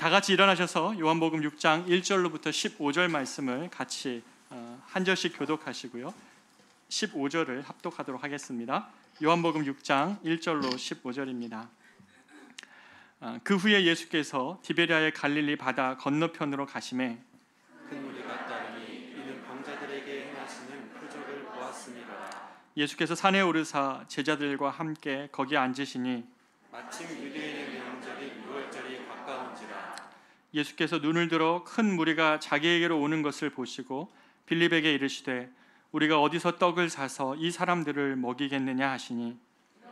다 같이 일어나셔서 요한복음 6장 1절로부터 15절 말씀을 같이 한 절씩 교독하시고요. 15절을 합독하도록 하겠습니다. 요한복음 6장 1절로 15절입니다. 그 후에 예수께서 디베랴의 갈릴리 바다 건너편으로 가시매 큰 무리가 따르니 이는 병자들에게 행하시는 표적을 보았습니다. 예수께서 산에 오르사 제자들과 함께 거기 앉으시니 마침 유대인의 명절인 유월절이 가까운지라. 예수께서 눈을 들어 큰 무리가 자기에게로 오는 것을 보시고 빌립에게 이르시되 우리가 어디서 떡을 사서 이 사람들을 먹이겠느냐 하시니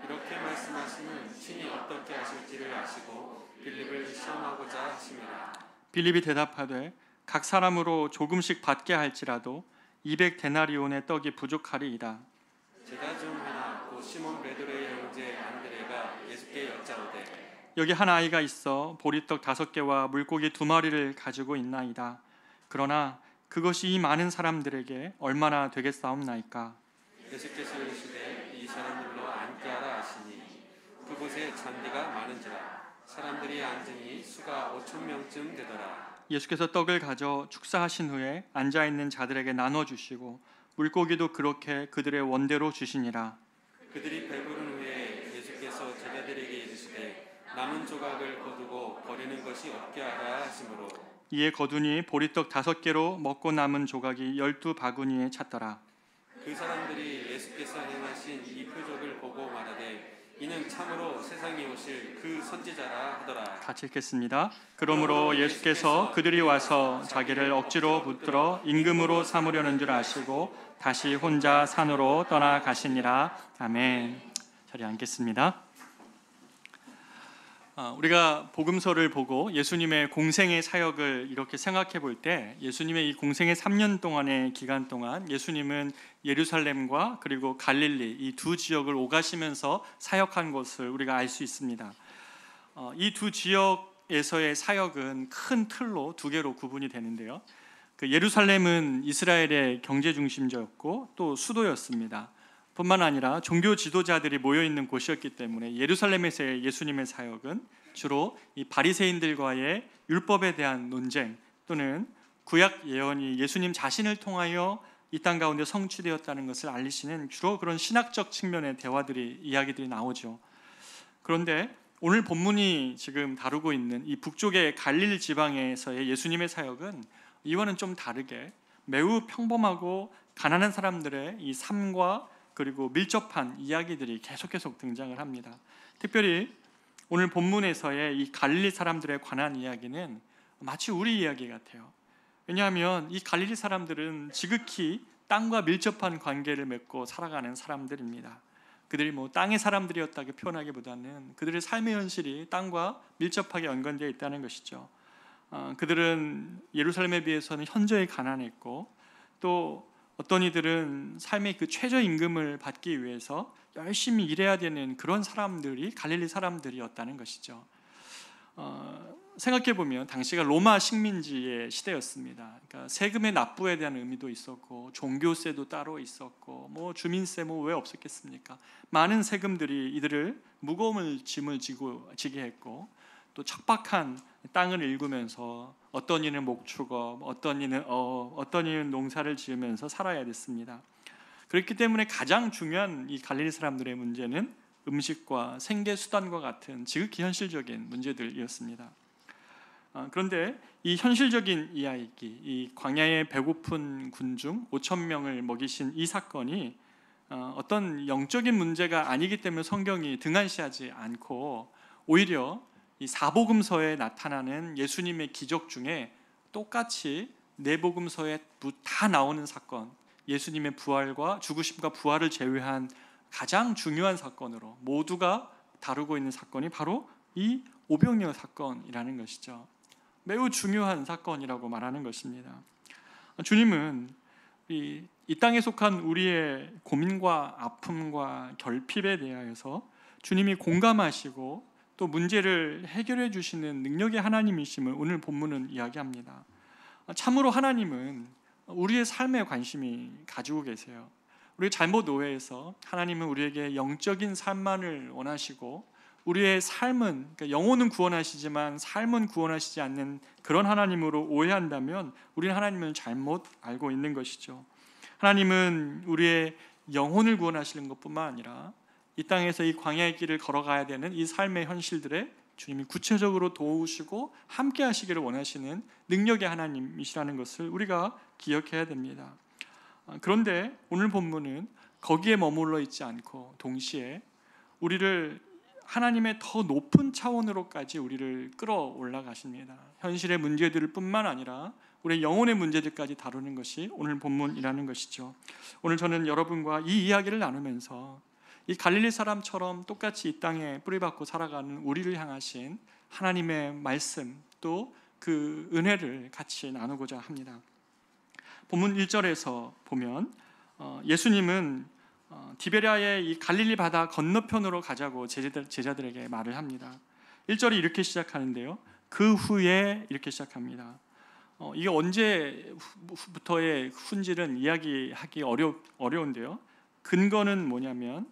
이렇게 말씀하시면 친히 어떻게 하실지를 아시고 빌립을 시험하고자 하심이라. 빌립이 대답하되 각 사람으로 조금씩 받게 할지라도 200데나리온의 떡이 부족하리이다. 제자 중 하나 곧 시몬 베드로의 형제 안드레가 예수께 여짜오되 여기 한 아이가 있어 보리떡 5개와 물고기 2마리를 가지고 있나이다. 그러나 그것이 이 많은 사람들에게 얼마나 되겠사옵나이까. 예수께서 이르시되 이 사람들로 앉게 하라 하시니 그곳에 잔디가 많은지라. 사람들이 앉으니 수가 5,000명쯤 되더라. 예수께서 떡을 가져 축사하신 후에 앉아있는 자들에게 나눠주시고 물고기도 그렇게 그들의 원대로 주시니라. 그들이 배부른 후에 예수께서 제자들에게 이르시되 남은 조각을 거두고 버리는 것이 없게 하라 하시므로 이에 거두니 보리떡 5개로 먹고 남은 조각이 12바구니에 찼더라. 그 사람들이 예수께서 행하신 이 표적을 보고 말하되 이는 참으로 세상에 오실 그 선지자라 하더라. 같이 읽겠습니다. 그러므로 예수께서 그들이 와서 자기를 억지로 붙들어 임금으로 삼으려는 줄 아시고 다시 혼자 산으로 떠나가시니라. 아멘. 자리에 앉겠습니다. 우리가 복음서를 보고 예수님의 공생의 사역을 이렇게 생각해 볼 때 예수님의 이 공생의 3년 동안의 기간 동안 예수님은 예루살렘과 그리고 갈릴리 이 두 지역을 오가시면서 사역한 것을 우리가 알 수 있습니다. 이 두 지역에서의 사역은 큰 틀로 2개로 구분이 되는데요. 그 예루살렘은 이스라엘의 경제 중심지였고 또 수도였습니다. 뿐만 아니라 종교 지도자들이 모여 있는 곳이었기 때문에 예루살렘에서의 예수님의 사역은 주로 이 바리새인들과의 율법에 대한 논쟁 또는 구약 예언이 예수님 자신을 통하여 이 땅 가운데 성취되었다는 것을 알리시는 주로 그런 신학적 측면의 이야기들이 나오죠. 그런데 오늘 본문이 지금 다루고 있는 이 북쪽의 갈릴리 지방에서의 예수님의 사역은 이와는 좀 다르게 매우 평범하고 가난한 사람들의 이 삶과 그리고 밀접한 이야기들이 계속 등장을 합니다. 특별히 오늘 본문에서의 이 갈릴리 사람들에 관한 이야기는 마치 우리 이야기 같아요. 왜냐하면 이 갈릴리 사람들은 지극히 땅과 밀접한 관계를 맺고 살아가는 사람들입니다. 그들이 땅의 사람들이었다고 표현하기보다는 그들의 삶의 현실이 땅과 밀접하게 연관되어 있다는 것이죠. 그들은 예루살렘에 비해서는 현저히 가난했고 또 어떤 이들은 삶의 그 최저임금을 받기 위해서 열심히 일해야 되는 그런 사람들이 갈릴리 사람들이었다는 것이죠. 생각해보면 당시가 로마 식민지의 시대였습니다. 그러니까 세금의 납부에 대한 의미도 있었고 종교세도 따로 있었고 주민세 왜 없었겠습니까? 많은 세금들이 이들을 무거운 짐을 지게 했고 또 척박한 땅을 일구면서 어떤 이는 목축업, 어떤 이는 농사를 지으면서 살아야 됐습니다. 그렇기 때문에 가장 중요한 이 갈릴리 사람들의 문제는 음식과 생계 수단과 같은 지극히 현실적인 문제들이었습니다. 그런데 이 현실적인 이야기, 이 광야의 배고픈 군중 5,000명을 먹이신 이 사건이 어떤 영적인 문제가 아니기 때문에 성경이 등한시하지 않고 오히려 이 사복음서에 나타나는 예수님의 기적 중에 똑같이 내복음서에 다 나오는 사건, 예수님의 부활과 죽으심과 부활을 제외한 가장 중요한 사건으로 모두가 다루고 있는 사건이 바로 이 오병이어 사건이라는 것이죠. 매우 중요한 사건이라고 말하는 것입니다. 주님은 이 땅에 속한 우리의 고민과 아픔과 결핍에 대하여서 주님이 공감하시고 또 문제를 해결해 주시는 능력의 하나님이심을 오늘 본문은 이야기합니다. 참으로 하나님은 우리의 삶에 관심이 가지고 계세요. 우리 잘못 오해해서 하나님은 우리에게 영적인 삶만을 원하시고 우리의 삶은, 그러니까 영혼은 구원하시지만 삶은 구원하시지 않는 그런 하나님으로 오해한다면 우리는 하나님을 잘못 알고 있는 것이죠. 하나님은 우리의 영혼을 구원하시는 것뿐만 아니라 이 땅에서 이 광야의 길을 걸어가야 되는 이 삶의 현실들에 주님이 구체적으로 도우시고 함께 하시기를 원하시는 능력의 하나님이시라는 것을 우리가 기억해야 됩니다. 그런데 오늘 본문은 거기에 머물러 있지 않고 동시에 우리를 하나님의 더 높은 차원으로까지 우리를 끌어올라 가십니다. 현실의 문제들 뿐만 아니라 우리의 영혼의 문제들까지 다루는 것이 오늘 본문이라는 것이죠. 오늘 저는 여러분과 이 이야기를 나누면서 이 갈릴리 사람처럼 똑같이 이 땅에 뿌리박고 살아가는 우리를 향하신 하나님의 말씀, 또 그 은혜를 같이 나누고자 합니다. 본문 1절에서 보면 예수님은 디베랴의 이 갈릴리 바다 건너편으로 가자고 제자들에게 말을 합니다. 1절이 이렇게 시작하는데요, 그 후에 이렇게 시작합니다. 이게 언제부터의 훈지는 이야기하기 어려운데요, 근거는 뭐냐면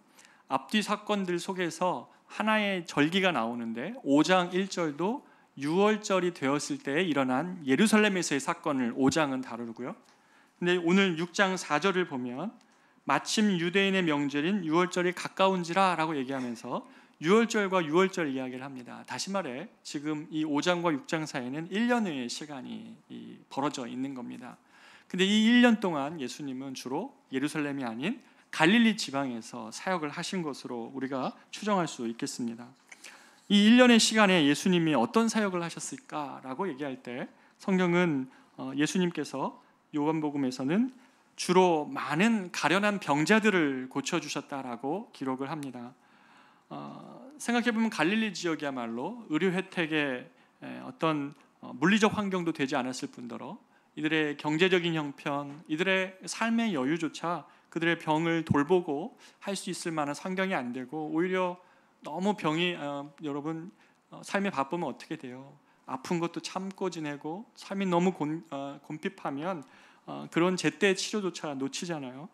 앞뒤 사건들 속에서 하나의 절기가 나오는데 5장 1절도 6월절이 되었을 때에 일어난 예루살렘에서의 사건을 5장은 다루고요. 근데 오늘 6장 4절을 보면 마침 유대인의 명절인 6월절이 가까운지라 라고 얘기하면서 6월절과 6월절 이야기를 합니다. 다시 말해 지금 이 5장과 6장 사이에는 1년의 시간이 벌어져 있는 겁니다. 근데 이 1년 동안 예수님은 주로 예루살렘이 아닌 갈릴리 지방에서 사역을 하신 것으로 우리가 추정할 수 있겠습니다. 이 1년의 시간에 예수님이 어떤 사역을 하셨을까라고 얘기할 때 성경은 예수님께서 요한복음에서는 주로 많은 가련한 병자들을 고쳐주셨다라고 기록을 합니다. 생각해보면 갈릴리 지역이야말로 의료 혜택의 어떤 물리적 환경도 되지 않았을 뿐더러 이들의 경제적인 형편, 이들의 삶의 여유조차 그들의 병을 돌보고 할 수 있을 만한 환경이 안 되고, 오히려 너무 병이 여러분 삶에 바쁘면 어떻게 돼요? 아픈 것도 참고 지내고 삶이 너무 곤핍하면 그런 제때 치료조차 놓치잖아요.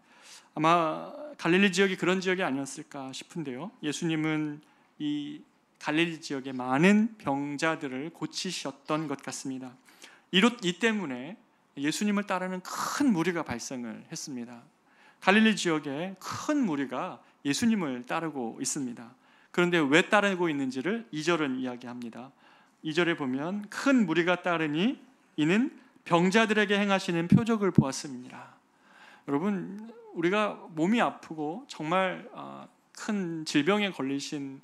아마 갈릴리 지역이 그런 지역이 아니었을까 싶은데요, 예수님은 이 갈릴리 지역의 많은 병자들을 고치셨던 것 같습니다. 이 때문에 예수님을 따르는 큰 무리가 발생을 했습니다. 갈릴리 지역에 큰 무리가 예수님을 따르고 있습니다. 그런데 왜 따르고 있는지를 2절은 이야기합니다. 2절에 보면 큰 무리가 따르니 이는 병자들에게 행하시는 표적을 보았음이니라. 여러분, 우리가 몸이 아프고 정말 큰 질병에 걸리신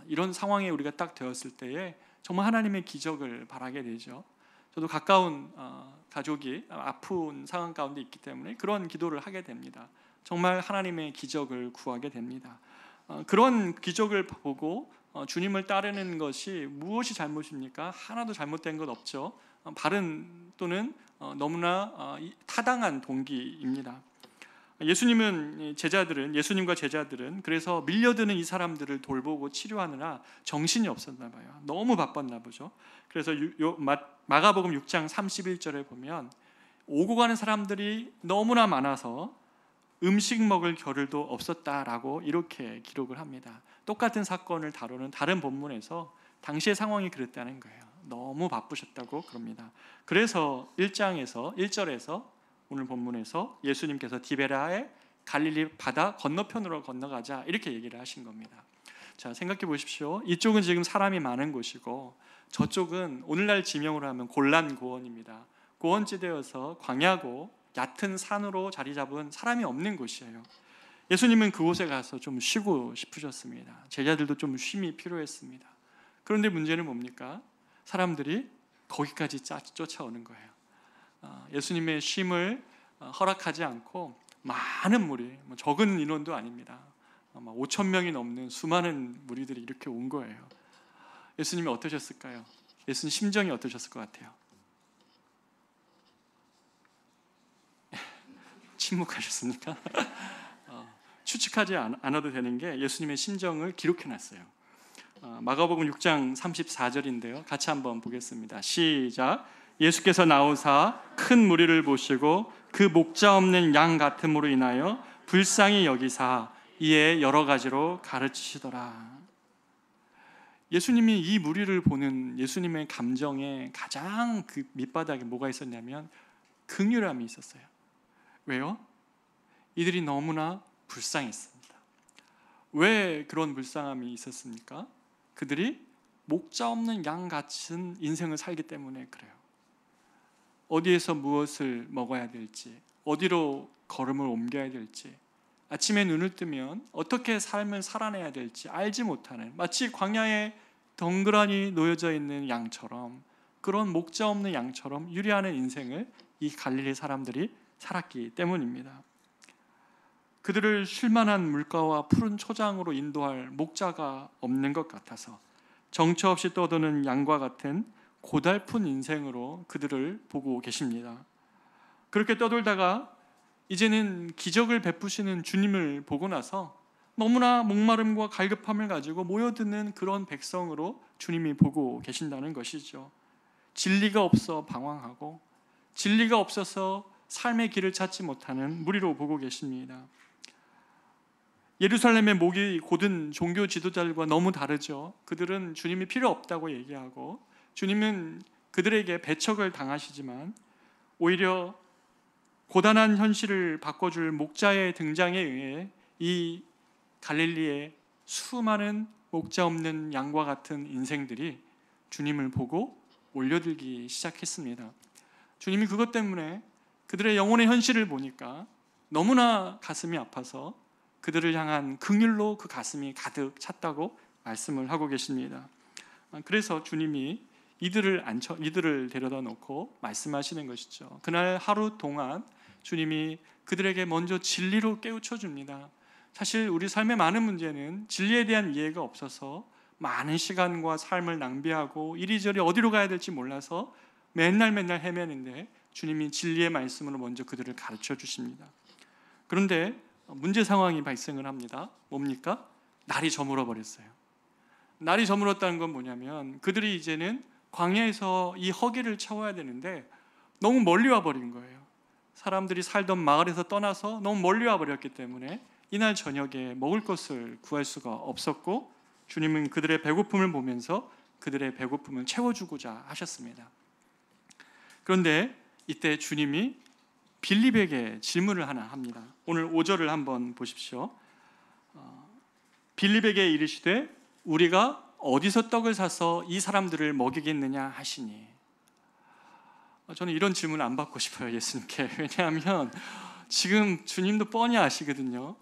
이런 상황에 우리가 딱 되었을 때에 정말 하나님의 기적을 바라게 되죠. 저도 가까운 가족이 아픈 상황 가운데 있기 때문에 그런 기도를 하게 됩니다. 정말 하나님의 기적을 구하게 됩니다. 그런 기적을 보고 주님을 따르는 것이 무엇이 잘못입니까? 하나도 잘못된 것 없죠. 바른 또는 너무나 타당한 동기입니다. 예수님과 제자들은 그래서 밀려드는 이 사람들을 돌보고 치료하느라 정신이 없었나 봐요. 너무 바빴나 보죠. 그래서 마가복음 6장 31절에 보면 오고 가는 사람들이 너무나 많아서 음식 먹을 겨를도 없었다라고 이렇게 기록을 합니다. 똑같은 사건을 다루는 다른 본문에서 당시의 상황이 그랬다는 거예요. 너무 바쁘셨다고 그럽니다. 그래서 1절에서 오늘 본문에서 예수님께서 디베랴의 갈릴리 바다 건너편으로 건너가자 이렇게 얘기를 하신 겁니다. 자, 생각해 보십시오. 이쪽은 지금 사람이 많은 곳이고 저쪽은 오늘날 지명으로 하면 골란고원입니다. 고원지대여서 광야고 얕은 산으로 자리 잡은 사람이 없는 곳이에요. 예수님은 그곳에 가서 좀 쉬고 싶으셨습니다. 제자들도 좀 쉼이 필요했습니다. 그런데 문제는 뭡니까? 사람들이 거기까지 쫓아오는 거예요. 예수님의 쉼을 허락하지 않고 많은 무리, 적은 인원도 아닙니다. 5,000명이 넘는 수많은 무리들이 이렇게 온 거예요. 예수님이 어떠셨을까요? 예수님 심정이 어떠셨을 것 같아요? 침묵하셨습니까? 추측하지 않아도 되는 게 예수님의 심정을 기록해놨어요. 마가복음 6장 34절인데요. 같이 한번 보겠습니다. 시작. 예수께서 나오사 큰 무리를 보시고 그 목자 없는 양 같음으로 인하여 불쌍히 여기사 이에 여러 가지로 가르치시더라. 예수님이 이 무리를 보는 예수님의 감정에 가장 그 밑바닥에 뭐가 있었냐면 긍휼함이 있었어요. 왜요? 이들이 너무나 불쌍했습니다. 왜 그런 불쌍함이 있었습니까? 그들이 목자 없는 양 같은 인생을 살기 때문에 그래요. 어디에서 무엇을 먹어야 될지, 어디로 걸음을 옮겨야 될지, 아침에 눈을 뜨면 어떻게 삶을 살아내야 될지 알지 못하는, 마치 광야에 덩그러니 놓여져 있는 양처럼, 그런 목자 없는 양처럼 유리하는 인생을 이 갈릴리 사람들이 살았기 때문입니다. 그들을 쉴만한 물가와 푸른 초장으로 인도할 목자가 없는 것 같아서 정처 없이 떠도는 양과 같은 고달픈 인생으로 그들을 보고 계십니다. 그렇게 떠돌다가 이제는 기적을 베푸시는 주님을 보고 나서 너무나 목마름과 갈급함을 가지고 모여드는 그런 백성으로 주님이 보고 계신다는 것이죠. 진리가 없어 방황하고 진리가 없어서 삶의 길을 찾지 못하는 무리로 보고 계십니다. 예루살렘의 목이 곧은 종교 지도자들과 너무 다르죠. 그들은 주님이 필요 없다고 얘기하고 주님은 그들에게 배척을 당하시지만 오히려 고단한 현실을 바꿔줄 목자의 등장에 의해 이 갈릴리의 수많은 목자 없는 양과 같은 인생들이 주님을 보고 올려들기 시작했습니다. 주님이 그것 때문에 그들의 영혼의 현실을 보니까 너무나 가슴이 아파서 그들을 향한 긍휼로 그 가슴이 가득 찼다고 말씀을 하고 계십니다. 그래서 주님이 이들을 데려다 놓고 말씀하시는 것이죠. 그날 하루 동안 주님이 그들에게 먼저 진리로 깨우쳐 줍니다. 사실 우리 삶의 많은 문제는 진리에 대한 이해가 없어서 많은 시간과 삶을 낭비하고 이리저리 어디로 가야 될지 몰라서 맨날 헤매는데 주님이 진리의 말씀으로 먼저 그들을 가르쳐 주십니다. 그런데 문제 상황이 발생을 합니다. 뭡니까? 날이 저물어 버렸어요. 날이 저물었다는 건 뭐냐면 그들이 이제는 광야에서 이 허기를 채워야 되는데 너무 멀리 와버린 거예요. 사람들이 살던 마을에서 떠나서 너무 멀리 와버렸기 때문에 이날 저녁에 먹을 것을 구할 수가 없었고 주님은 그들의 배고픔을 보면서 그들의 배고픔을 채워주고자 하셨습니다. 그런데 이때 주님이 빌립에게 질문을 하나 합니다. 오늘 5절을 한번 보십시오. 빌립에게 이르시되 우리가 어디서 떡을 사서 이 사람들을 먹이겠느냐 하시니. 저는 이런 질문 안 받고 싶어요, 예수님께. 왜냐하면 지금 주님도 뻔히 아시거든요.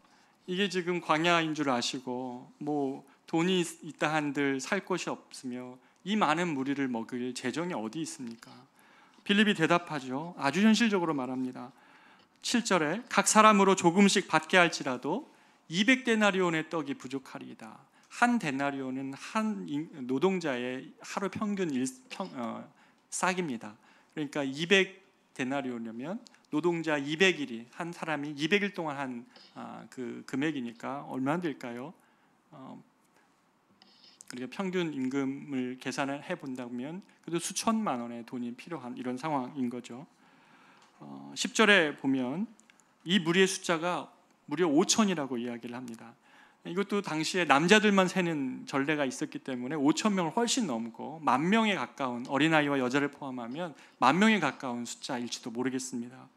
이게 지금 광야인 줄 아시고 뭐 돈이 있다 한들 살 곳이 없으며 이 많은 무리를 먹일 재정이 어디 있습니까? 빌립이 대답하죠. 아주 현실적으로 말합니다. 7절에 각 사람으로 조금씩 받게 할지라도 200데나리온의 떡이 부족하리이다. 한 데나리온은 한 노동자의 하루 평균 싹입니다. 그러니까 200데나리온이면 노동자 200일이 한 사람이 200일 동안 한 그 금액이니까 얼마나 될까요? 그러니까 평균 임금을 계산을 해본다면 그래도 수천만 원의 돈이 필요한 이런 상황인 거죠. 10절에 보면 이 무리의 숫자가 무려 5천이라고 이야기를 합니다. 이것도 당시에 남자들만 세는 전례가 있었기 때문에 5천 명을 훨씬 넘고 10,000명에 가까운 어린아이와 여자를 포함하면 10,000명에 가까운 숫자일지도 모르겠습니다.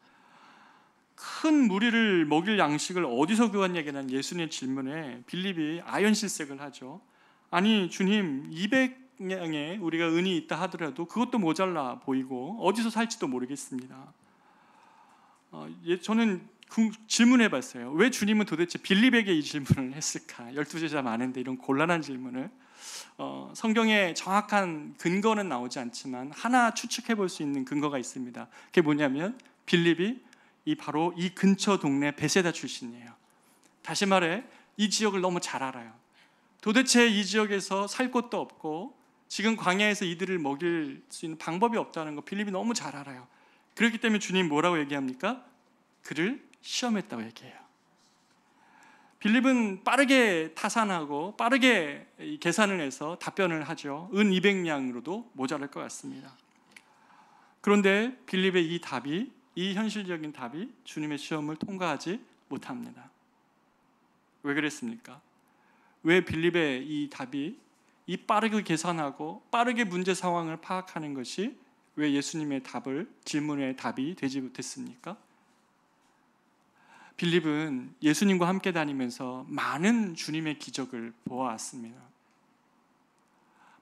큰 무리를 먹일 양식을 어디서 구하냐는 예수님의 질문에 빌립이 아연실색을 하죠. 아니 주님 200명에 우리가 은이 있다 하더라도 그것도 모자라 보이고 어디서 살지도 모르겠습니다. 저는 질문해 봤어요. 왜 주님은 도대체 빌립에게 이 질문을 했을까? 12제자 많은데 이런 곤란한 질문을. 성경에 정확한 근거는 나오지 않지만 하나 추측해 볼 수 있는 근거가 있습니다. 그게 뭐냐면 빌립이 바로 이 근처 동네 베세다 출신이에요. 다시 말해 이 지역을 너무 잘 알아요. 도대체 이 지역에서 살 곳도 없고 지금 광야에서 이들을 먹일 수 있는 방법이 없다는 거 빌립이 너무 잘 알아요. 그렇기 때문에 주님 뭐라고 얘기합니까? 그를 시험했다고 얘기해요. 빌립은 빠르게 타산하고 빠르게 계산을 해서 답변을 하죠. 은 200냥으로도 모자랄 것 같습니다. 그런데 빌립의 이 현실적인 답이 주님의 시험을 통과하지 못합니다. 왜 그랬습니까? 왜 빌립의 이 답이 이 빠르게 계산하고 빠르게 문제 상황을 파악하는 것이 왜 예수님의 질문의 답이 되지 못했습니까? 빌립은 예수님과 함께 다니면서 많은 주님의 기적을 보아왔습니다.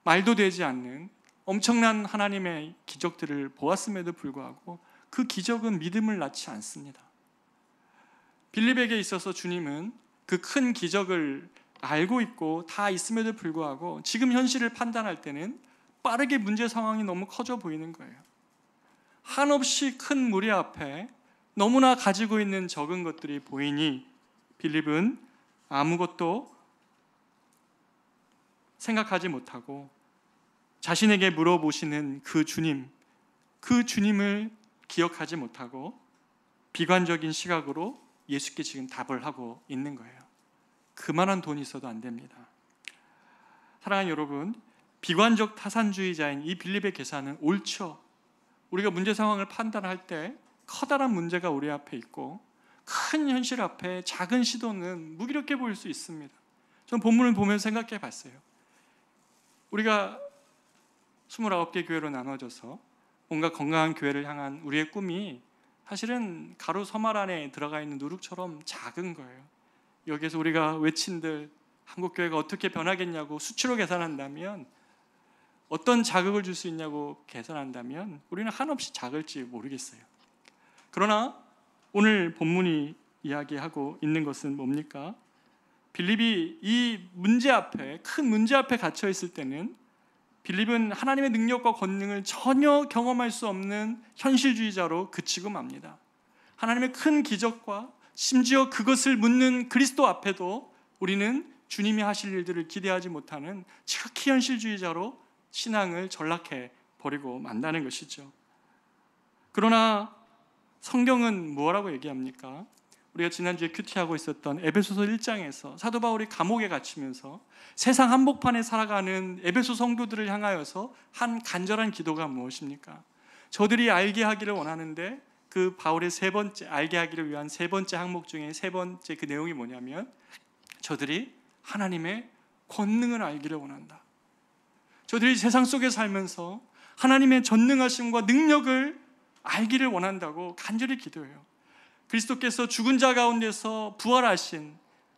말도 되지 않는 엄청난 하나님의 기적들을 보았음에도 불구하고 그 기적은 믿음을 낳지 않습니다. 빌립에게 있어서 주님은 그 큰 기적을 알고 있고 다 있음에도 불구하고 지금 현실을 판단할 때는 빠르게 문제 상황이 너무 커져 보이는 거예요. 한없이 큰 무리 앞에 너무나 가지고 있는 적은 것들이 보이니 빌립은 아무것도 생각하지 못하고 자신에게 물어보시는 그 주님을 기억하지 못하고 비관적인 시각으로 예수께 지금 답을 하고 있는 거예요. 그만한 돈이 있어도 안 됩니다. 사랑하는 여러분, 비관적 타산주의자인 이 빌립의 계산은 옳죠. 우리가 문제 상황을 판단할 때 커다란 문제가 우리 앞에 있고 큰 현실 앞에 작은 시도는 무기력해 보일 수 있습니다. 저는 본문을 보면서 생각해 봤어요. 우리가 29개 교회로 나눠져서 뭔가 건강한 교회를 향한 우리의 꿈이 사실은 가로 서말 안에 들어가 있는 누룩처럼 작은 거예요. 여기에서 우리가 외친들 한국교회가 어떻게 변하겠냐고 수치로 계산한다면, 어떤 자극을 줄 수 있냐고 계산한다면 우리는 한없이 작을지 모르겠어요. 그러나 오늘 본문이 이야기하고 있는 것은 뭡니까? 빌립이 이 문제 앞에, 큰 문제 앞에 갇혀 있을 때는 빌립은 하나님의 능력과 권능을 전혀 경험할 수 없는 현실주의자로 그치고 맙니다. 하나님의 큰 기적과 심지어 그것을 묻는 그리스도 앞에도 우리는 주님이 하실 일들을 기대하지 못하는 지극히 현실주의자로 신앙을 전락해 버리고 만다는 것이죠. 그러나 성경은 뭐라고 얘기합니까? 우리가 지난주에 큐티하고 있었던 에베소서 1장에서 사도 바울이 감옥에 갇히면서 세상 한복판에 살아가는 에베소 성도들을 향하여서 한 간절한 기도가 무엇입니까? 저들이 알게 하기를 원하는데 그 바울의 알게 하기를 위한 세 번째 항목 중에 세 번째 그 내용이 뭐냐면, 저들이 하나님의 권능을 알기를 원한다. 저들이 세상 속에 살면서 하나님의 전능하심과 능력을 알기를 원한다고 간절히 기도해요. 그리스도께서 죽은 자 가운데서 부활하신,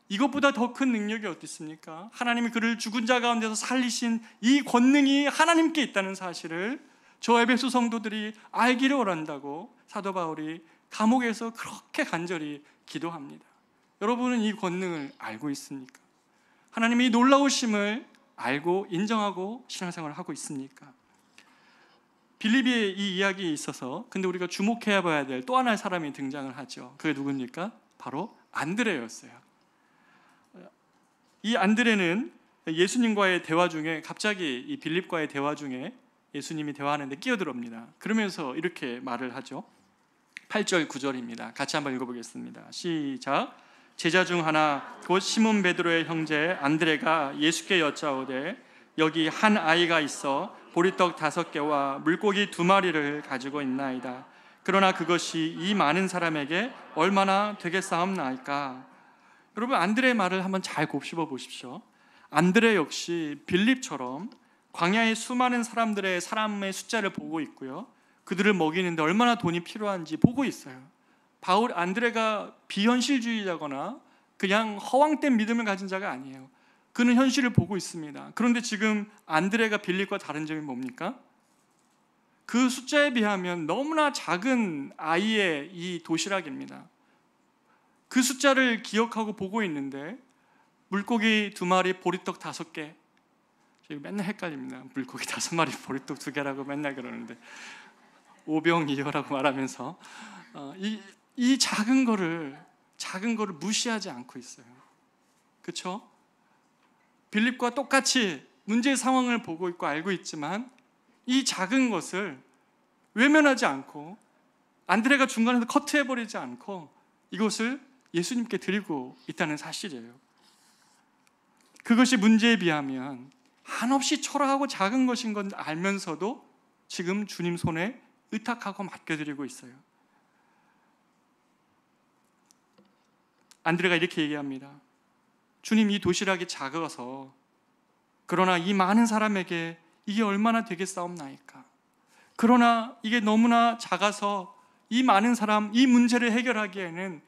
이것보다 더 큰 능력이 어디 있습니까? 하나님이 그를 죽은 자 가운데서 살리신 이 권능이 하나님께 있다는 사실을 저 에베소 성도들이 알기를 원한다고 사도 바울이 감옥에서 그렇게 간절히 기도합니다. 여러분은 이 권능을 알고 있습니까? 하나님의 놀라우심을 알고 인정하고 신앙생활을 하고 있습니까? 빌립의 이 이야기에 있어서 근데 우리가 주목해야 봐야 될 또 하나의 사람이 등장을 하죠. 그게 누굽니까? 바로 안드레였어요. 이 안드레는 예수님과의 대화 중에 갑자기 이 빌립과의 대화 중에 예수님이 대화하는데 끼어들어옵니다. 그러면서 이렇게 말을 하죠. 8절 9절입니다. 같이 한번 읽어보겠습니다. 시작. 제자 중 하나 곧 시몬 베드로의 형제 안드레가 예수께 여짜오되 여기 한 아이가 있어 보리떡 5개와 물고기 2마리를 가지고 있나이다. 그러나 그것이 이 많은 사람에게 얼마나 되겠사옵나이까? 여러분, 안드레의 말을 한번 잘 곱씹어 보십시오. 안드레 역시 빌립처럼 광야의 수많은 사람의 숫자를 보고 있고요, 그들을 먹이는데 얼마나 돈이 필요한지 보고 있어요. 안드레가 비현실주의자거나 그냥 허황된 믿음을 가진 자가 아니에요. 그는 현실을 보고 있습니다. 그런데 지금 안드레가 빌립과 다른 점이 뭡니까? 그 숫자에 비하면 너무나 작은 아이의 이 도시락입니다. 그 숫자를 기억하고 보고 있는데 물고기 2마리, 보리떡 5개. 맨날 헷갈립니다. 물고기 5마리, 보리떡 2개라고 맨날 그러는데 오병이어라고 말하면서 이 작은 거를 무시하지 않고 있어요. 그렇죠? 빌립과 똑같이 문제의 상황을 보고 있고 알고 있지만 이 작은 것을 외면하지 않고, 안드레가 중간에서 커트해버리지 않고 이것을 예수님께 드리고 있다는 사실이에요. 그것이 문제에 비하면 한없이 초라하고 작은 것인 건 알면서도 지금 주님 손에 의탁하고 맡겨드리고 있어요. 안드레가 이렇게 얘기합니다. 주님, 이 도시락이 작아서 그러나 이 많은 사람에게 이게 얼마나 되겠사옵나이까? 그러나 이게 너무나 작아서 이 많은 사람, 이 문제를 해결하기에는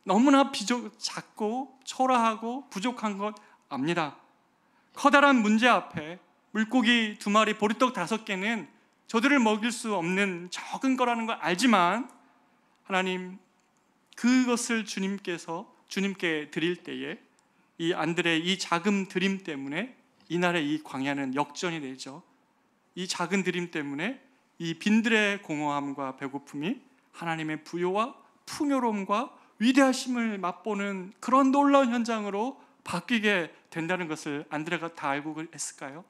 너무나 작고 초라하고 부족한 것 압니다. 커다란 문제 앞에 물고기 2마리, 보리떡 5개는 저들을 먹일 수 없는 적은 거라는 걸 알지만 하나님, 그것을 주님께 드릴 때에 이 안드레의 이 작은 드림 때문에 이날의 이 광야는 역전이 되죠. 이 작은 드림 때문에 이 빈들의 공허함과 배고픔이 하나님의 부요와 풍요로움과 위대하심을 맛보는 그런 놀라운 현장으로 바뀌게 된다는 것을 안드레가 다 알고 했을까요?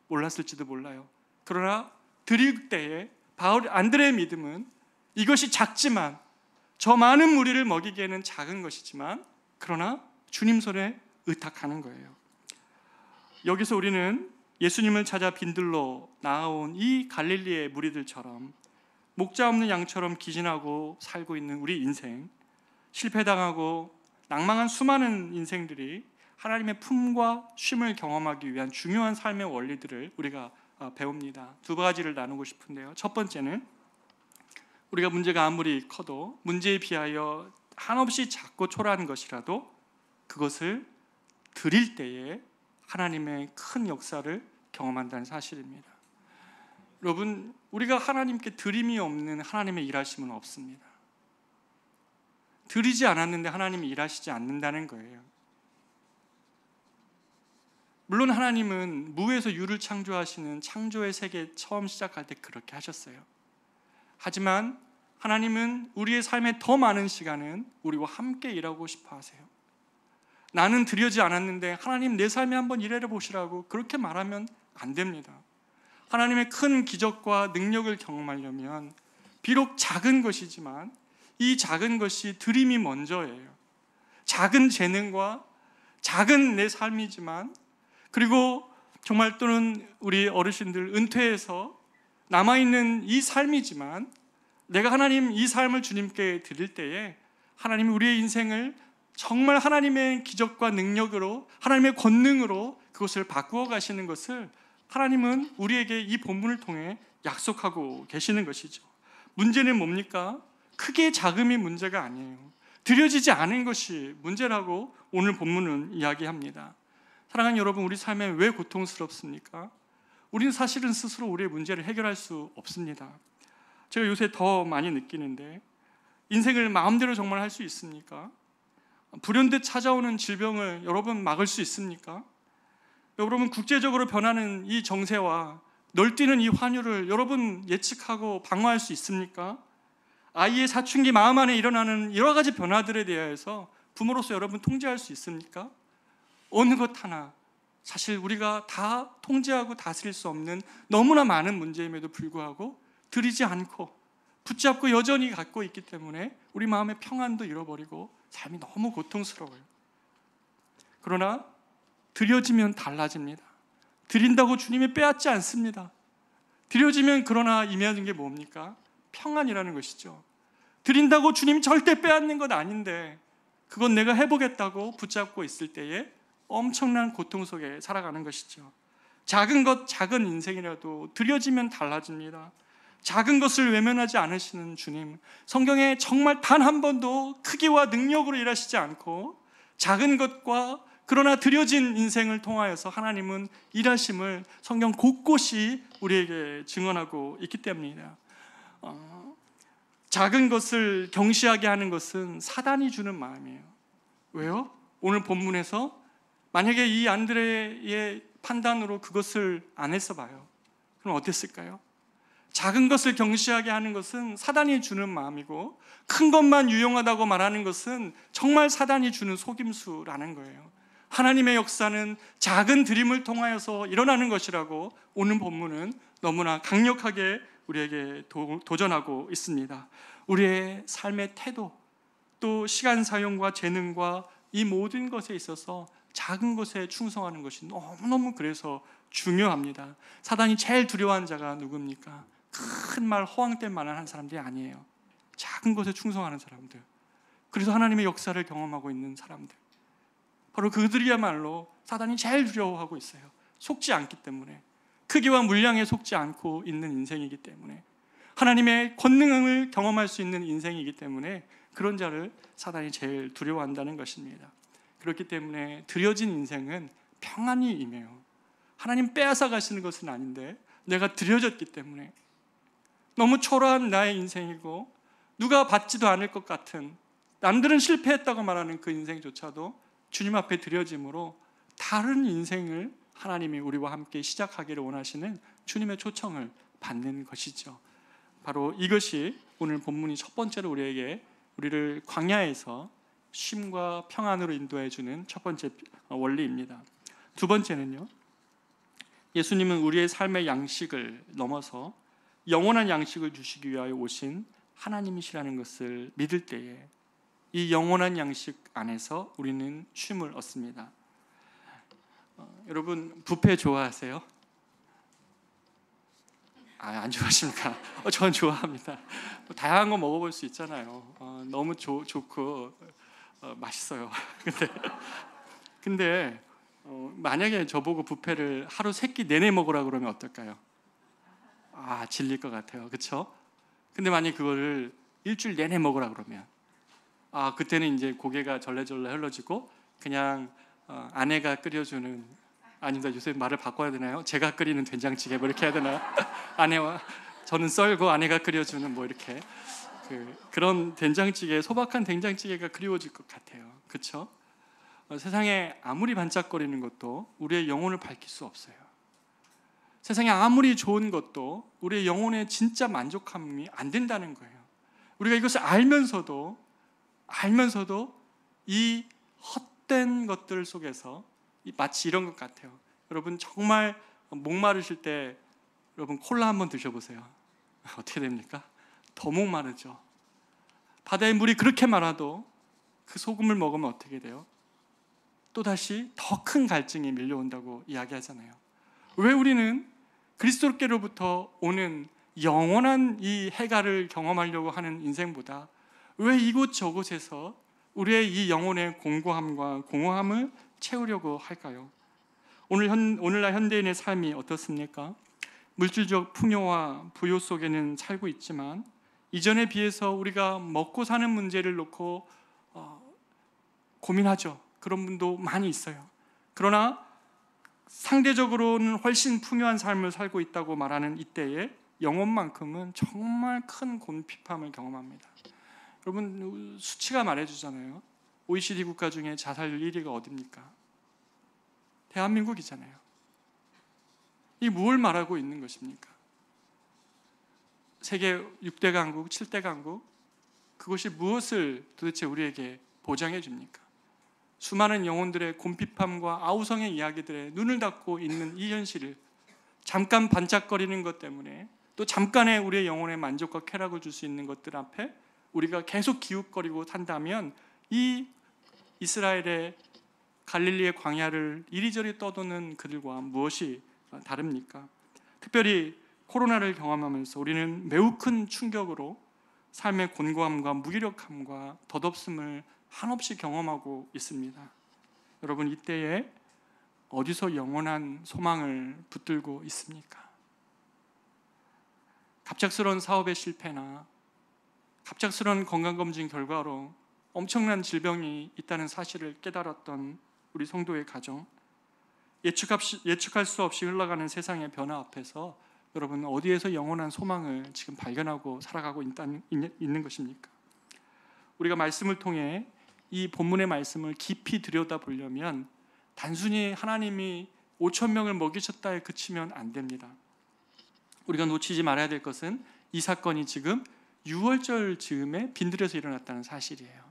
몰랐을지도 몰라요. 그러나 드릴 때에 안드레의 믿음은 이것이 작지만, 저 많은 무리를 먹이기에는 작은 것이지만, 그러나 주님 손에 의탁하는 거예요. 여기서 우리는 예수님을 찾아 빈들로 나아온 이 갈릴리의 무리들처럼 목자 없는 양처럼 기진하고 살고 있는 우리 인생, 실패당하고 낭망한 수많은 인생들이 하나님의 품과 쉼을 경험하기 위한 중요한 삶의 원리들을 우리가 배웁니다. 2가지를 나누고 싶은데요. 첫 번째는 우리가 문제가 아무리 커도 문제에 비하여 한없이 작고 초라한 것이라도 그것을 드릴 때에 하나님의 큰 역사를 경험한다는 사실입니다. 여러분, 우리가 하나님께 드림이 없는 하나님의 일하심은 없습니다. 드리지 않았는데 하나님이 일하시지 않는다는 거예요. 물론 하나님은 무에서 유를 창조하시는 창조의 세계 처음 시작할 때 그렇게 하셨어요. 하지만 하나님은 우리의 삶에 더 많은 시간은 우리와 함께 일하고 싶어 하세요. 나는 드리지 않았는데 하나님 내 삶에 한번 일해려 보시라고 그렇게 말하면 안 됩니다. 하나님의 큰 기적과 능력을 경험하려면 비록 작은 것이지만 이 작은 것이 드림이 먼저예요. 작은 재능과 작은 내 삶이지만, 그리고 정말 또는 우리 어르신들 은퇴해서 남아있는 이 삶이지만, 내가 하나님 이 삶을 주님께 드릴 때에 하나님이 우리의 인생을 정말 하나님의 기적과 능력으로, 하나님의 권능으로 그것을 바꾸어 가시는 것을 하나님은 우리에게 이 본문을 통해 약속하고 계시는 것이죠. 문제는 뭡니까? 크게 작음이 문제가 아니에요. 드려지지 않은 것이 문제라고 오늘 본문은 이야기합니다. 사랑하는 여러분, 우리 삶에 왜 고통스럽습니까? 우리는 사실은 스스로 우리의 문제를 해결할 수 없습니다. 제가 요새 더 많이 느끼는데, 인생을 마음대로 정말 할 수 있습니까? 불현듯 찾아오는 질병을 여러분 막을 수 있습니까? 여러분, 국제적으로 변하는 이 정세와 널뛰는 이 환율을 여러분 예측하고 방어할 수 있습니까? 아이의 사춘기 마음 안에 일어나는 여러 가지 변화들에 대해서 부모로서 여러분 통제할 수 있습니까? 어느 것 하나 사실 우리가 다 통제하고 다스릴 수 없는 너무나 많은 문제임에도 불구하고 드리지 않고 붙잡고 여전히 갖고 있기 때문에 우리 마음의 평안도 잃어버리고 삶이 너무 고통스러워요. 그러나 드려지면 달라집니다. 드린다고 주님이 빼앗지 않습니다. 드려지면 그러나 임하는 게 뭡니까? 평안이라는 것이죠. 드린다고 주님이 절대 빼앗는 건 아닌데 그건 내가 해보겠다고 붙잡고 있을 때에 엄청난 고통 속에 살아가는 것이죠. 작은 것, 작은 인생이라도 드려지면 달라집니다. 작은 것을 외면하지 않으시는 주님, 성경에 정말 단 한 번도 크기와 능력으로 일하시지 않고 작은 것과 그러나 드려진 인생을 통하여서 하나님은 일하심을 성경 곳곳이 우리에게 증언하고 있기 때문이다. 작은 것을 경시하게 하는 것은 사단이 주는 마음이에요. 왜요? 오늘 본문에서 만약에 이 안드레의 판단으로 그것을 안 했어 봐요. 그럼 어땠을까요? 작은 것을 경시하게 하는 것은 사단이 주는 마음이고, 큰 것만 유용하다고 말하는 것은 정말 사단이 주는 속임수라는 거예요. 하나님의 역사는 작은 드림을 통하여서 일어나는 것이라고 오늘 본문은 너무나 강력하게 우리에게 도전하고 있습니다. 우리의 삶의 태도, 또 시간 사용과 재능과 이 모든 것에 있어서 작은 것에 충성하는 것이 너무너무 그래서 중요합니다. 사단이 제일 두려워하는 자가 누굽니까? 큰 말 허황될 만한 한 사람들이 아니에요. 작은 것에 충성하는 사람들, 그래서 하나님의 역사를 경험하고 있는 사람들, 바로 그들이야말로 사단이 제일 두려워하고 있어요. 속지 않기 때문에, 크기와 물량에 속지 않고 있는 인생이기 때문에, 하나님의 권능을 경험할 수 있는 인생이기 때문에 그런 자를 사단이 제일 두려워한다는 것입니다. 그렇기 때문에 드려진 인생은 평안이 임해요. 하나님 빼앗아 가시는 것은 아닌데 내가 드려졌기 때문에 너무 초라한 나의 인생이고 누가 받지도 않을 것 같은, 남들은 실패했다고 말하는 그 인생조차도 주님 앞에 드려짐으로 다른 인생을 하나님이 우리와 함께 시작하기를 원하시는 주님의 초청을 받는 것이죠. 바로 이것이 오늘 본문이 첫 번째로 우리를 광야에서 쉼과 평안으로 인도해 주는 첫 번째 원리입니다. 두 번째는요, 예수님은 우리의 삶의 양식을 넘어서 영원한 양식을 주시기 위하여 오신 하나님이시라는 것을 믿을 때에 이 영원한 양식 안에서 우리는 쉼을 얻습니다. 여러분 뷔페 좋아하세요? 안 좋아하십니까? 전 좋아합니다. 다양한 거 먹어볼 수 있잖아요. 너무 좋고 맛있어요. 근데 만약에 저보고 뷔페를 하루 3끼 내내 먹으라 그러면 어떨까요? 질릴 것 같아요. 그렇죠? 근데 만약에 그거를 일주일 내내 먹으라 그러면 그때는 이제 고개가 절레절레 흘러지고 그냥 아내가 끓여주는, 아닙니다. 요새 말을 바꿔야 되나요? 제가 끓이는 된장찌개 뭐 이렇게 해야 되나요? 아내와 저는 썰고 아내가 끓여주는 뭐 이렇게 그런 된장찌개, 소박한 된장찌개가 그리워질 것 같아요. 그렇죠? 세상에 아무리 반짝거리는 것도 우리의 영혼을 밝힐 수 없어요. 세상에 아무리 좋은 것도 우리의 영혼의 진짜 만족함이 안 된다는 거예요. 우리가 이것을 알면서도 이 헛된 것들 속에서 마치 이런 것 같아요. 여러분 정말 목마르실 때 여러분 콜라 한번 드셔보세요. 어떻게 됩니까? 더 목마르죠. 바다의 물이 그렇게 많아도 그 소금을 먹으면 어떻게 돼요? 또다시 더 큰 갈증이 밀려온다고 이야기하잖아요. 왜 우리는 그리스도께로부터 오는 영원한 이 해가를 경험하려고 하는 인생보다 왜 이곳저곳에서 우리의 이 영혼의 공고함과 공허함을 채우려고 할까요? 오늘날 현대인의 삶이 어떻습니까? 물질적 풍요와 부요 속에는 살고 있지만 이전에 비해서 우리가 먹고 사는 문제를 놓고 고민하죠. 그런 분도 많이 있어요. 그러나 상대적으로는 훨씬 풍요한 삶을 살고 있다고 말하는 이때에 영혼만큼은 정말 큰 곤핍함을 경험합니다. 여러분 수치가 말해주잖아요. OECD 국가 중에 자살률 1위가 어디입니까? 대한민국이잖아요. 이 뭘 말하고 있는 것입니까? 세계 6대 강국, 7대 강국, 그것이 무엇을 도대체 우리에게 보장해 줍니까? 수많은 영혼들의 곤핍함과 아우성의 이야기들에 눈을 닫고 있는 이 현실을 잠깐 반짝거리는 것 때문에 또 잠깐의 우리의 영혼의 만족과 쾌락을 줄 수 있는 것들 앞에 우리가 계속 기웃거리고 산다면 이 이스라엘의 갈릴리의 광야를 이리저리 떠도는 그들과 무엇이 다릅니까? 특별히 코로나를 경험하면서 우리는 매우 큰 충격으로 삶의 곤고함과 무기력함과 덧없음을 한없이 경험하고 있습니다. 여러분 이때에 어디서 영원한 소망을 붙들고 있습니까? 갑작스러운 사업의 실패나 갑작스러운 건강검진 결과로 엄청난 질병이 있다는 사실을 깨달았던 우리 성도의 가정, 예측할 수 없이 흘러가는 세상의 변화 앞에서 여러분 어디에서 영원한 소망을 지금 발견하고 살아가고 있는 것입니까? 우리가 말씀을 통해 이 본문의 말씀을 깊이 들여다보려면 단순히 하나님이 5천 명을 먹이셨다에 그치면 안 됩니다. 우리가 놓치지 말아야 될 것은 이 사건이 지금 유월절 즈음에 빈들에서 일어났다는 사실이에요.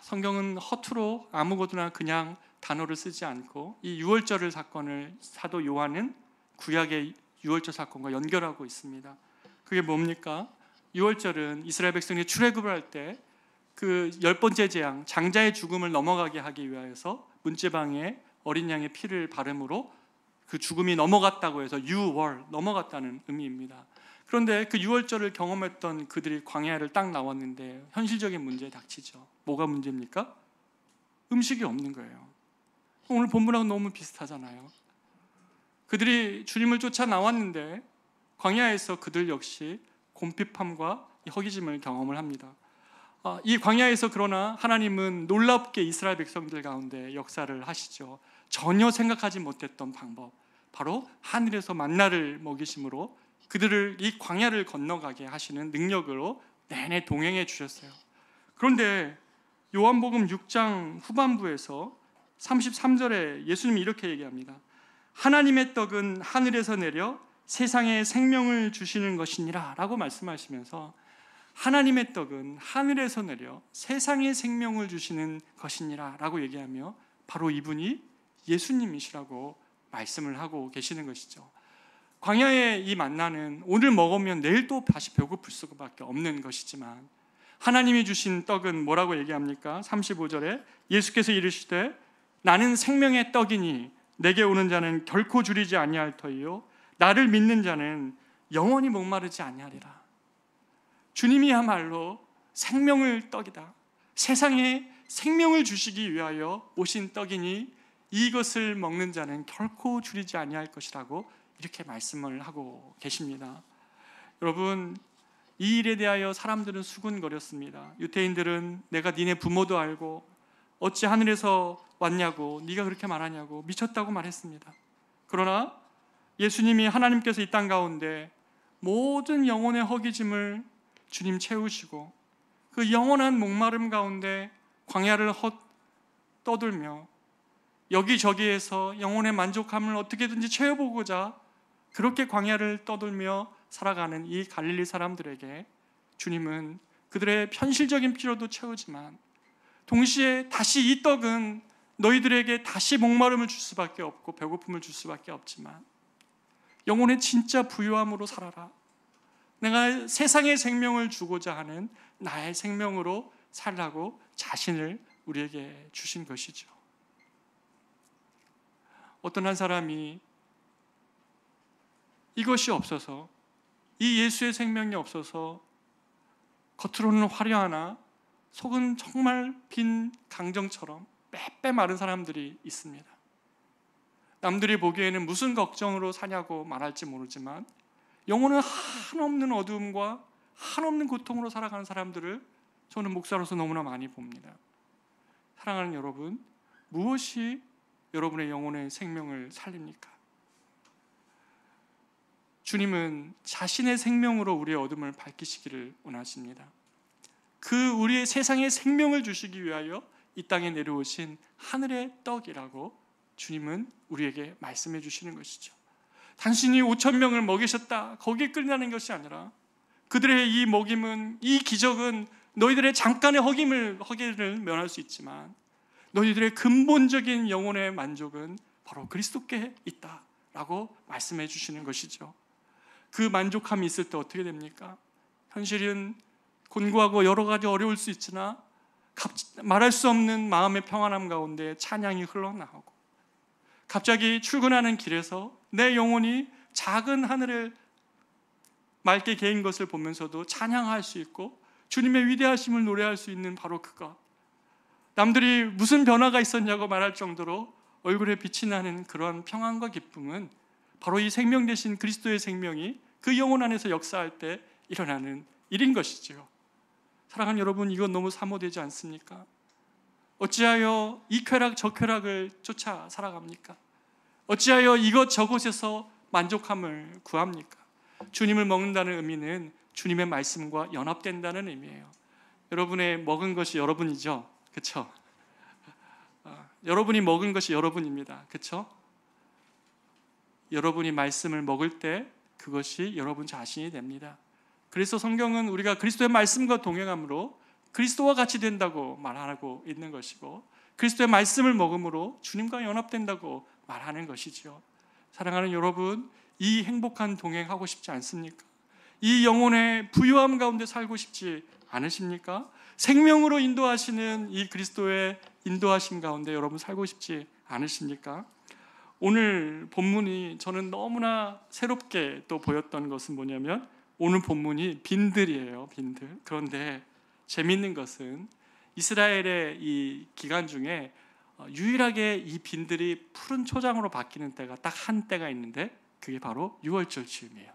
성경은 허투루 아무것도나 그냥 단어를 쓰지 않고 이 유월절 사건을 사도 요한은 구약의 유월절 사건과 연결하고 있습니다. 그게 뭡니까? 유월절은 이스라엘 백성이 출애굽을 할 때 그 10번째 재앙, 장자의 죽음을 넘어가게 하기 위하여서 문제방에 어린 양의 피를 바름으로 그 죽음이 넘어갔다고 해서 유월, 넘어갔다는 의미입니다. 그런데 그 유월절을 경험했던 그들이 광야를 딱 나왔는데 현실적인 문제에 닥치죠. 뭐가 문제입니까? 음식이 없는 거예요. 오늘 본문하고 너무 비슷하잖아요. 그들이 주님을 쫓아 나왔는데 광야에서 그들 역시 곰핍함과 허기짐을 경험을 합니다. 이 광야에서 그러나 하나님은 놀랍게 이스라엘 백성들 가운데 역사를 하시죠. 전혀 생각하지 못했던 방법, 바로 하늘에서 만나를 먹이심으로 그들을 이 광야를 건너가게 하시는 능력으로 내내 동행해 주셨어요. 그런데 요한복음 6장 후반부에서 33절에 예수님이 이렇게 얘기합니다. 하나님의 떡은 하늘에서 내려 세상에 생명을 주시는 것이니라 라고 말씀하시면서 하나님의 떡은 하늘에서 내려 세상에 생명을 주시는 것이니라 라고 얘기하며 바로 이분이 예수님이시라고 말씀을 하고 계시는 것이죠. 광야의 이 만나는 오늘 먹으면 내일 또 다시 배고플 수밖에 없는 것이지만 하나님이 주신 떡은 뭐라고 얘기합니까? 35절에 예수께서 이르시되 나는 생명의 떡이니 내게 오는 자는 결코 줄이지 아니할 터이요 나를 믿는 자는 영원히 목마르지 아니하리라. 주님이야말로 생명을 떡이다. 세상에 생명을 주시기 위하여 오신 떡이니 이것을 먹는 자는 결코 줄이지 아니할 것이라고 이렇게 말씀을 하고 계십니다. 여러분, 이 일에 대하여 사람들은 수군거렸습니다. 유대인들은 내가 니네 부모도 알고 어찌 하늘에서 왔냐고, 네가 그렇게 말하냐고, 미쳤다고 말했습니다. 그러나 예수님이 하나님께서 이 땅 가운데 모든 영혼의 허기짐을 주님 채우시고 그 영원한 목마름 가운데 광야를 떠돌며 여기저기에서 영혼의 만족함을 어떻게든지 채워보고자 그렇게 광야를 떠돌며 살아가는 이 갈릴리 사람들에게 주님은 그들의 현실적인 필요도 채우지만 동시에 다시 이 떡은 너희들에게 다시 목마름을 줄 수밖에 없고 배고픔을 줄 수밖에 없지만 영혼의 진짜 부유함으로 살아라. 내가 세상의 생명을 주고자 하는 나의 생명으로 살라고 자신을 우리에게 주신 것이죠. 어떤 한 사람이 이것이 없어서, 이 예수의 생명이 없어서 겉으로는 화려하나 속은 정말 빈 강정처럼 빼빼 마른 사람들이 있습니다. 남들이 보기에는 무슨 걱정으로 사냐고 말할지 모르지만 영혼은 한없는 어두움과 한없는 고통으로 살아가는 사람들을 저는 목사로서 너무나 많이 봅니다. 사랑하는 여러분, 무엇이 여러분의 영혼의 생명을 살립니까? 주님은 자신의 생명으로 우리의 어둠을 밝히시기를 원하십니다. 그 우리의 세상에 생명을 주시기 위하여 이 땅에 내려오신 하늘의 떡이라고 주님은 우리에게 말씀해 주시는 것이죠. 단순히 5,000명을 먹이셨다, 거기에 끝나는 것이 아니라 그들의 이 먹임은, 이 기적은 너희들의 잠깐의 허기를 면할 수 있지만 너희들의 근본적인 영혼의 만족은 바로 그리스도께 있다라고 말씀해 주시는 것이죠. 그 만족함이 있을 때 어떻게 됩니까? 현실은 곤고하고 여러 가지 어려울 수 있으나 말할 수 없는 마음의 평안함 가운데 찬양이 흘러나오고 갑자기 출근하는 길에서 내 영혼이 작은 하늘을 맑게 개인 것을 보면서도 찬양할 수 있고 주님의 위대하심을 노래할 수 있는 바로 그것, 남들이 무슨 변화가 있었냐고 말할 정도로 얼굴에 빛이 나는 그러한 평안과 기쁨은 바로 이 생명 되신 그리스도의 생명이 그 영혼 안에서 역사할 때 일어나는 일인 것이지요. 사랑하는 여러분, 이건 너무 사모되지 않습니까? 어찌하여 이 쾌락 저 쾌락을 쫓아 살아갑니까? 어찌하여 이것 저것에서 만족함을 구합니까? 주님을 먹는다는 의미는 주님의 말씀과 연합된다는 의미예요. 여러분의 먹은 것이 여러분이죠, 그렇죠? 여러분이 먹은 것이 여러분입니다, 그렇죠? 여러분이 말씀을 먹을 때 그것이 여러분 자신이 됩니다. 그래서 성경은 우리가 그리스도의 말씀과 동행함으로 그리스도와 같이 된다고 말하고 있는 것이고 그리스도의 말씀을 먹음으로 주님과 연합된다고 말하는 것이죠. 사랑하는 여러분, 이 행복한 동행하고 싶지 않습니까? 이 영혼의 부유함 가운데 살고 싶지 않으십니까? 생명으로 인도하시는 이 그리스도의 인도하심 가운데 여러분 살고 싶지 않으십니까? 오늘 본문이 저는 너무나 새롭게 또 보였던 것은 뭐냐면 오늘 본문이 빈들이에요, 빈들. 그런데 재미있는 것은 이스라엘의 이 기간 중에 유일하게 이 빈들이 푸른 초장으로 바뀌는 때가 딱 한 때가 있는데 그게 바로 유월절 즈음이에요.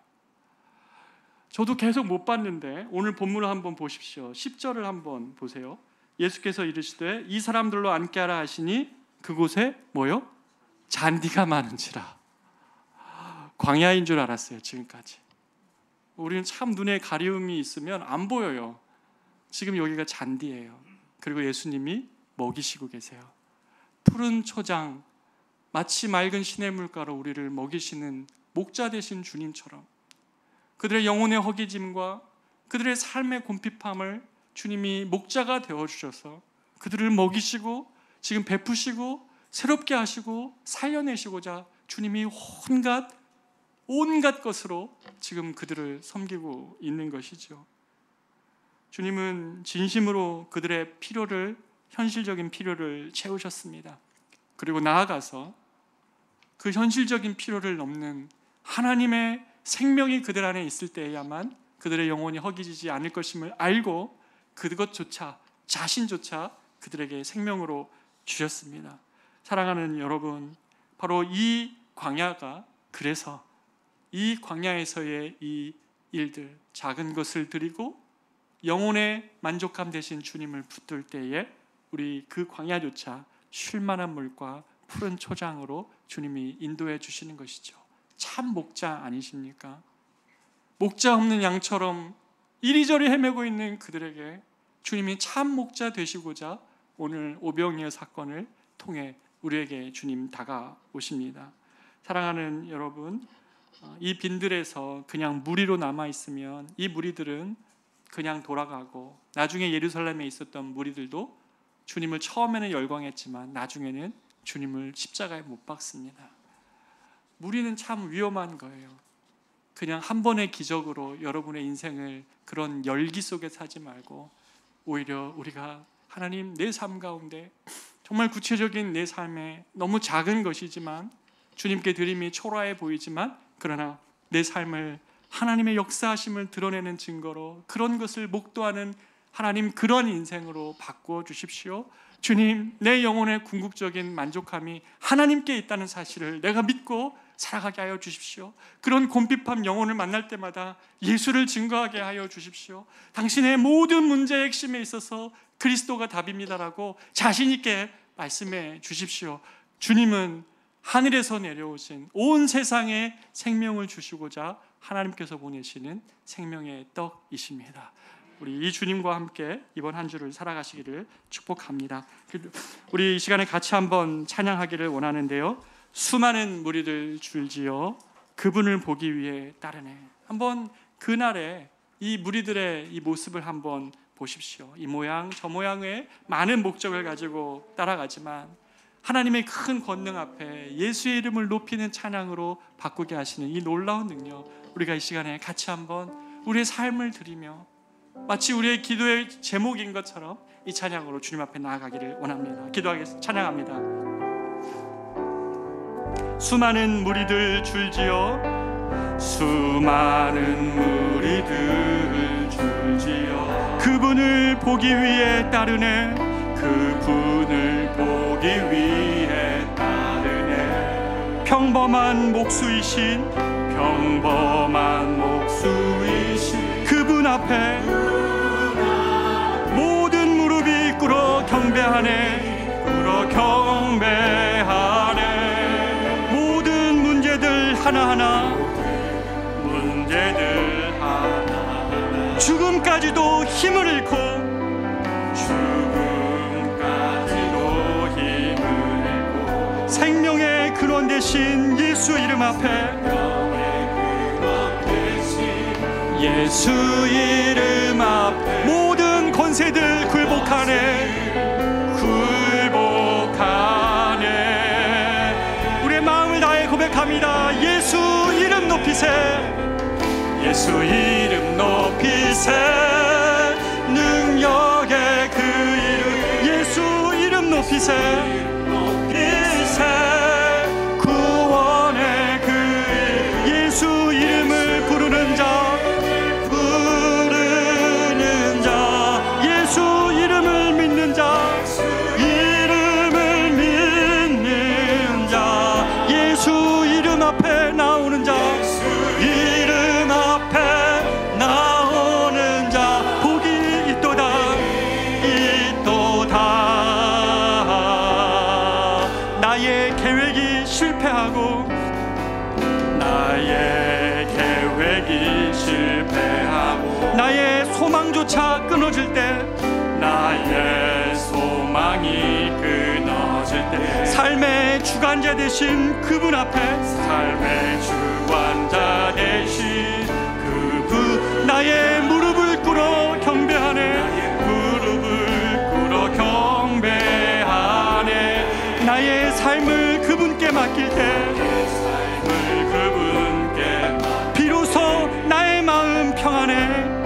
저도 계속 못 봤는데 오늘 본문을 한번 보십시오. 10절을 한번 보세요. 예수께서 이르시되 이 사람들로 앉게 하라 하시니 그곳에 뭐요? 잔디가 많은지라. 광야인 줄 알았어요. 지금까지 우리는 참 눈에 가려움이 있으면 안 보여요. 지금 여기가 잔디예요. 그리고 예수님이 먹이시고 계세요. 푸른 초장, 마치 맑은 시냇물가로 우리를 먹이시는 목자 되신 주님처럼 그들의 영혼의 허기짐과 그들의 삶의 곰핍함을 주님이 목자가 되어주셔서 그들을 먹이시고 지금 베푸시고 새롭게 하시고 살려내시고자 주님이 온갖 것으로 지금 그들을 섬기고 있는 것이죠. 주님은 진심으로 그들의 필요를, 현실적인 필요를 채우셨습니다. 그리고 나아가서 그 현실적인 필요를 넘는 하나님의 생명이 그들 안에 있을 때에야만 그들의 영혼이 허기지지 않을 것임을 알고 그것조차, 자신조차 그들에게 생명으로 주셨습니다. 사랑하는 여러분, 바로 이 광야가, 그래서 이 광야에서의 이 일들, 작은 것을 드리고 영혼의 만족함 대신 주님을 붙들 때에 우리 그 광야조차 쉴만한 물과 푸른 초장으로 주님이 인도해 주시는 것이죠. 참 목자 아니십니까? 목자 없는 양처럼 이리저리 헤매고 있는 그들에게 주님이 참 목자 되시고자 오늘 오병이어 사건을 통해 우리에게 주님 다가오십니다. 사랑하는 여러분, 이 빈들에서 그냥 무리로 남아있으면 이 무리들은 그냥 돌아가고 나중에 예루살렘에 있었던 무리들도 주님을 처음에는 열광했지만 나중에는 주님을 십자가에 못 박습니다. 무리는 참 위험한 거예요. 그냥 한 번의 기적으로 여러분의 인생을 그런 열기 속에 사지 말고 오히려 우리가 하나님, 내 삶 가운데 정말 구체적인 내 삶에 너무 작은 것이지만 주님께 드림이 초라해 보이지만 그러나 내 삶을 하나님의 역사하심을 드러내는 증거로 그런 것을 목도하는 하나님, 그런 인생으로 바꾸어 주십시오. 주님, 내 영혼의 궁극적인 만족함이 하나님께 있다는 사실을 내가 믿고 살아가게 하여 주십시오. 그런 곰핍함 영혼을 만날 때마다 예수를 증거하게 하여 주십시오. 당신의 모든 문제의 핵심에 있어서 그리스도가 답입니다라고 자신 있게 말씀해 주십시오. 주님은 하늘에서 내려오신 온 세상에 생명을 주시고자 하나님께서 보내시는 생명의 떡이십니다. 우리 이 주님과 함께 이번 한 주를 살아가시기를 축복합니다. 우리 이 시간에 같이 한번 찬양하기를 원하는데요. 수많은 무리들 줄지어 그분을 보기 위해 따르네. 한번 그날에 이 무리들의 이 모습을 한번 보십시오. 이 모양 저 모양의 많은 목적을 가지고 따라가지만 하나님의 큰 권능 앞에 예수의 이름을 높이는 찬양으로 바꾸게 하시는 이 놀라운 능력, 우리가 이 시간에 같이 한번 우리의 삶을 드리며 마치 우리의 기도의 제목인 것처럼 이 찬양으로 주님 앞에 나아가기를 원합니다. 기도하겠습니다. 찬양합니다. 수많은 무리들 줄지어 수많은 무리들 줄지어 그분을 보기 위해 따르네. 그분을 보기 위해 따르네. 평범한 목수이신 그분 앞에 모든 무릎이 꿇어 경배하네. 모든 문제들 하나하나 죽음까지도 힘을 잃고 생명의 근원 되신 예수 이름 앞에 예수 이름 앞에 모든 권세들 굴복하네. 우리의 마음을 다해 고백합니다. 예수 이름 높이세. 예수 이름 높이세. 능력의 그 이름 예수 이름 높이세. 구원의 그 예수 이름을 부르는 자 예수 이름을 믿는 자 이름을 믿는 소망조차 끊어질 때, 나의 소망이 끊어질 때, 삶의 주관자 되신 그분 앞에, 삶의 주관자 되신 그분, 나의 무릎을 꿇어 경배하네, 무릎을 꿇어 경배하네. 나의 삶을 그분께 맡길 때, 비로소 나의 마음 평안해,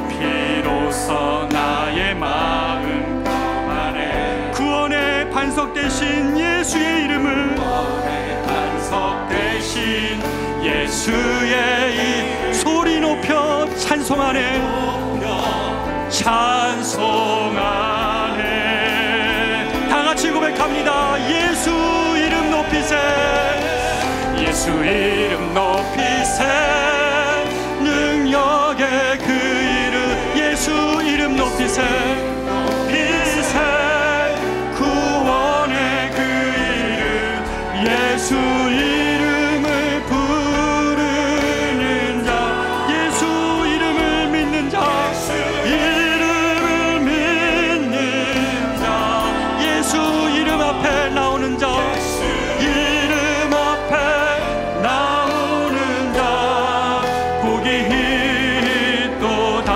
비로소 나의 마음 평안해. 구원의 반석 되신 예수의 이름을, 구원의 반석 되신 예수의 이 소리 높여 찬송하네, 찬송하네. 다 같이 고백합니다. 예수 이름 높이세, 예수 이름 높이세, 능력의 그 이름, 예수 이름 높이세, 높이세, 구원의 그 이름, 예수 이름을 부르는 자, 예수 이름을 믿는 자, 이름을 믿는 자, 예수 이름 앞에 나오는 자, 이름 앞에 나오는 자, 복이 있도다.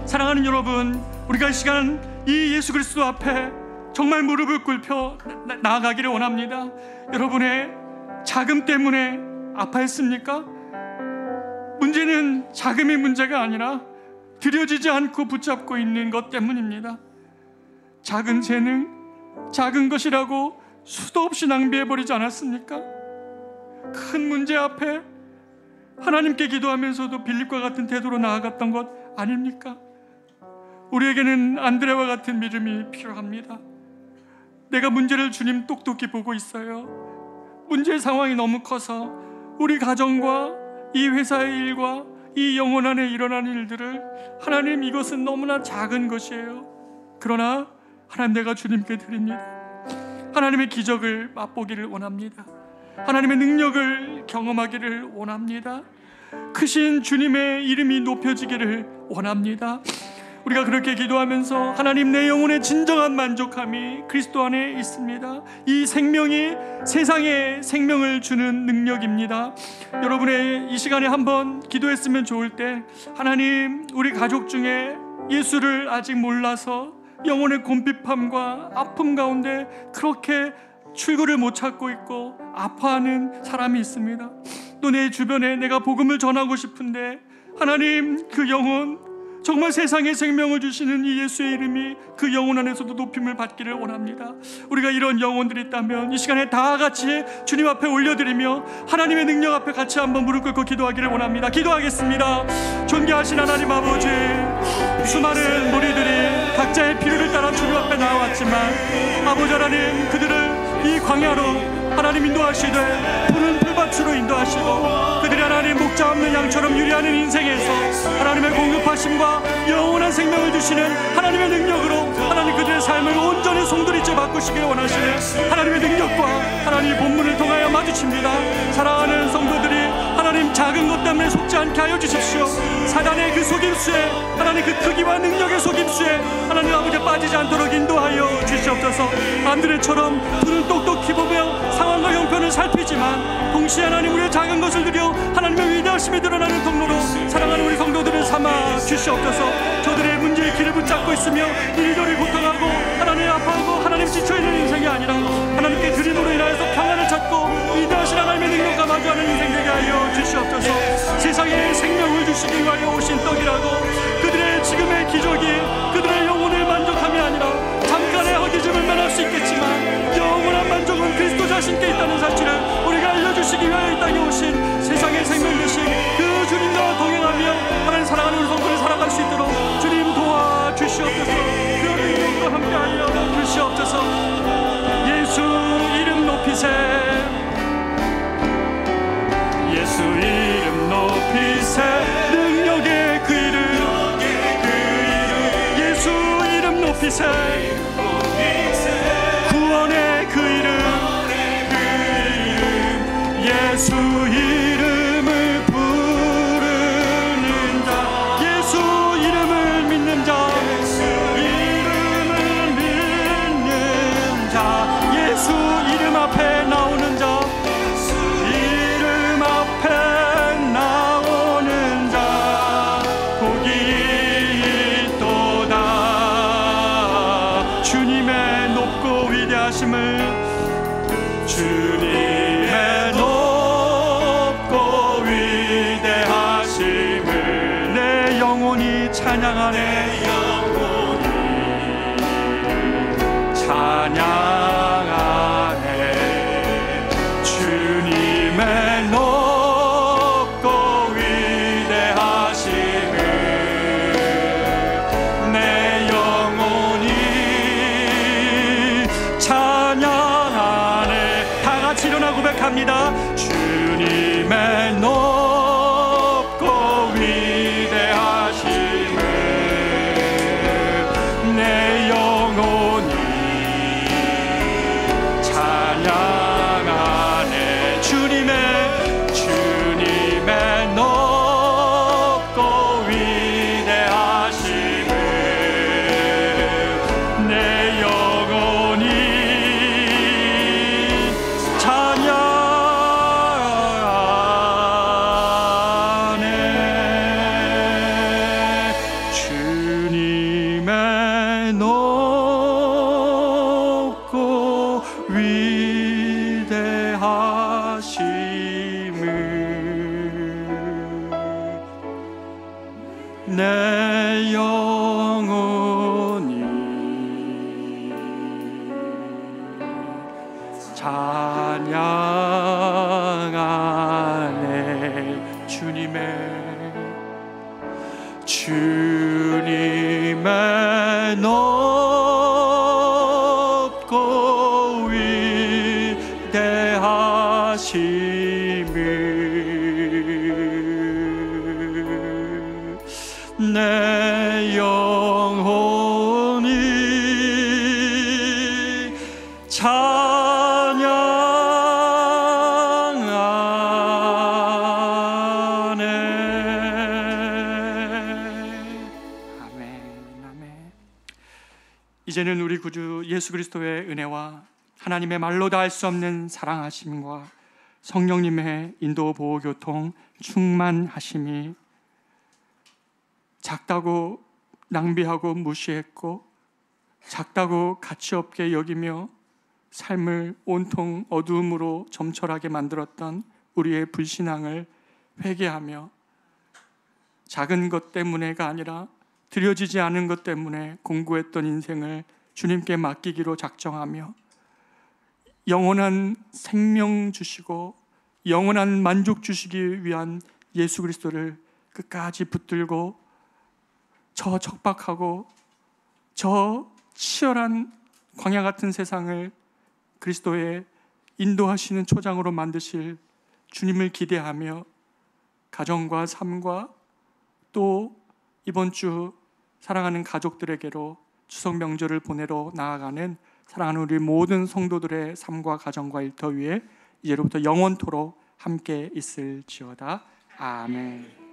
사랑하는 여러분, 우리가 이 시간 이 예수 그리스도 앞에 정말 무릎을 꿇혀 나아가기를 원합니다. 여러분의 자금 때문에 아파했습니까? 문제는 자금이 문제가 아니라 드려지지 않고 붙잡고 있는 것 때문입니다. 작은 재능, 작은 것이라고 수도 없이 낭비해버리지 않았습니까? 큰 문제 앞에 하나님께 기도하면서도 빌립과 같은 태도로 나아갔던 것 아닙니까? 우리에게는 안드레와 같은 믿음이 필요합니다. 내가 문제를 주님 똑똑히 보고 있어요. 문제의 상황이 너무 커서 우리 가정과 이 회사의 일과 이 영혼 안에 일어나는 일들을, 하나님 이것은 너무나 작은 것이에요. 그러나 하나님, 내가 주님께 드립니다. 하나님의 기적을 맛보기를 원합니다. 하나님의 능력을 경험하기를 원합니다. 크신 주님의 이름이 높여지기를 원합니다. 우리가 그렇게 기도하면서 하나님, 내 영혼의 진정한 만족함이 그리스도 안에 있습니다. 이 생명이 세상에 생명을 주는 능력입니다. 여러분의 이 시간에 한번 기도했으면 좋을 때, 하나님, 우리 가족 중에 예수를 아직 몰라서 영혼의 곤핍함과 아픔 가운데 그렇게 출구를 못 찾고 있고 아파하는 사람이 있습니다. 또 내 주변에 내가 복음을 전하고 싶은데, 하나님, 그 영혼, 정말 세상에 생명을 주시는 이 예수의 이름이 그 영혼 안에서도 높임을 받기를 원합니다. 우리가 이런 영혼들이 있다면 이 시간에 다 같이 주님 앞에 올려드리며 하나님의 능력 앞에 같이 한번 무릎 꿇고 기도하기를 원합니다. 기도하겠습니다. 존귀하신 하나님 아버지, 수많은 무리들이 각자의 필요를 따라 주님 앞에 나와왔지만, 아버지 하나님, 그들을 이 광야로 하나님 인도하시되 푸른 풀밭으로 인도하시고, 그들이 하나님 목자 없는 양처럼 유리하는 인생에서 하나님의 공급하심과 영원한 생명을 주시는 하나님의 능력으로 하나님 그들의 삶을 온전히 송두리째 바꾸시길 원하시네 하나님의 능력과 하나님의 본문을 통하여 마주칩니다. 사랑하는 성도들이 하나님 작은 것 때문에 속지 않게 하여 주십시오. 사단의 그 속임수에, 하나님 그 크기와 능력의 속임수에 하나님 아버지 빠지지 않도록 인도하여 주시옵소서. 안드레처럼 눈을 똑똑히 보며 상황과 형편을 살피지만 동시에 하나님 우리의 작은 것을 드려 하나님의 위대하심이 드러나는 통로로 사랑하는 우리 성도들을 삼아 주시옵소서. 저들의 문제의 길을 붙잡고 있으며 일절이 고통하고 하나님 아파하고 하나님 지쳐있는 인생이 아니라 하나님께 드림으로 인하여서 평안을 찾고 위대하신 하나님의 능력과 마주하는 인생 되게 하여 주시옵소서. 세상에 생명을 주시기 위하여 오신 떡이라고 그들의 지금의 기적이 그들의 영혼의 만족함이 아니라 잠깐의 허기짐을 면할 수 있겠지만 영원한 만족은 그리스도 자신께 있다는 사실을 우리가 알려주시기 위하여 이 땅에 오신 세상의 생명 되신 그 주님과 동행하며 하나님 사랑하는 우리 성도를 살아갈 수 있도록 주님 도와주시옵소서. 그 능력과 함께하여 주시옵소서. 예수 이름 높이세, 예수 이름 높이세, 능력의 그 이름, 예수 이름 높이세, 구원의 그 이름, 예수 이름을 부르는 찬양하네 찬양하네 주님의 높고 위대하심을 내 영혼이 찬양하네. 다 같이 일어나 고백합니다. 주님의 높고 위대하심을 내 영혼이 찬양하네. 주님의 높고 위대하심을 내 영혼이 찬양하네. 주님의 높고 위대하심을 내 영혼이 찬양하네. 주님의 높고 위대하심을 내 영혼이 찬양하네. 아멘. 이제는 우리 구주 예수 그리스도의 은혜와 하나님의 말로 다 할 수 없는 사랑하심과 성령님의 인도 보호 교통 충만하심이 작다고 낭비하고 무시했고 작다고 가치 없게 여기며 삶을 온통 어두움으로 점철하게 만들었던 우리의 불신앙을 회개하며 작은 것 때문에가 아니라 드려지지 않은 것 때문에 공고했던 인생을 주님께 맡기기로 작정하며 영원한 생명 주시고 영원한 만족 주시기 위한 예수 그리스도를 끝까지 붙들고 저 척박하고 저 치열한 광야 같은 세상을 그리스도의 인도하시는 초장으로 만드실 주님을 기대하며 가정과 삶과 또 이번 주 사랑하는 가족들에게로 추석 명절을 보내러 나아가는 사랑하는 우리 모든 성도들의 삶과 가정과 일터 위에 이제로부터 영원토록 함께 있을지어다. 아멘.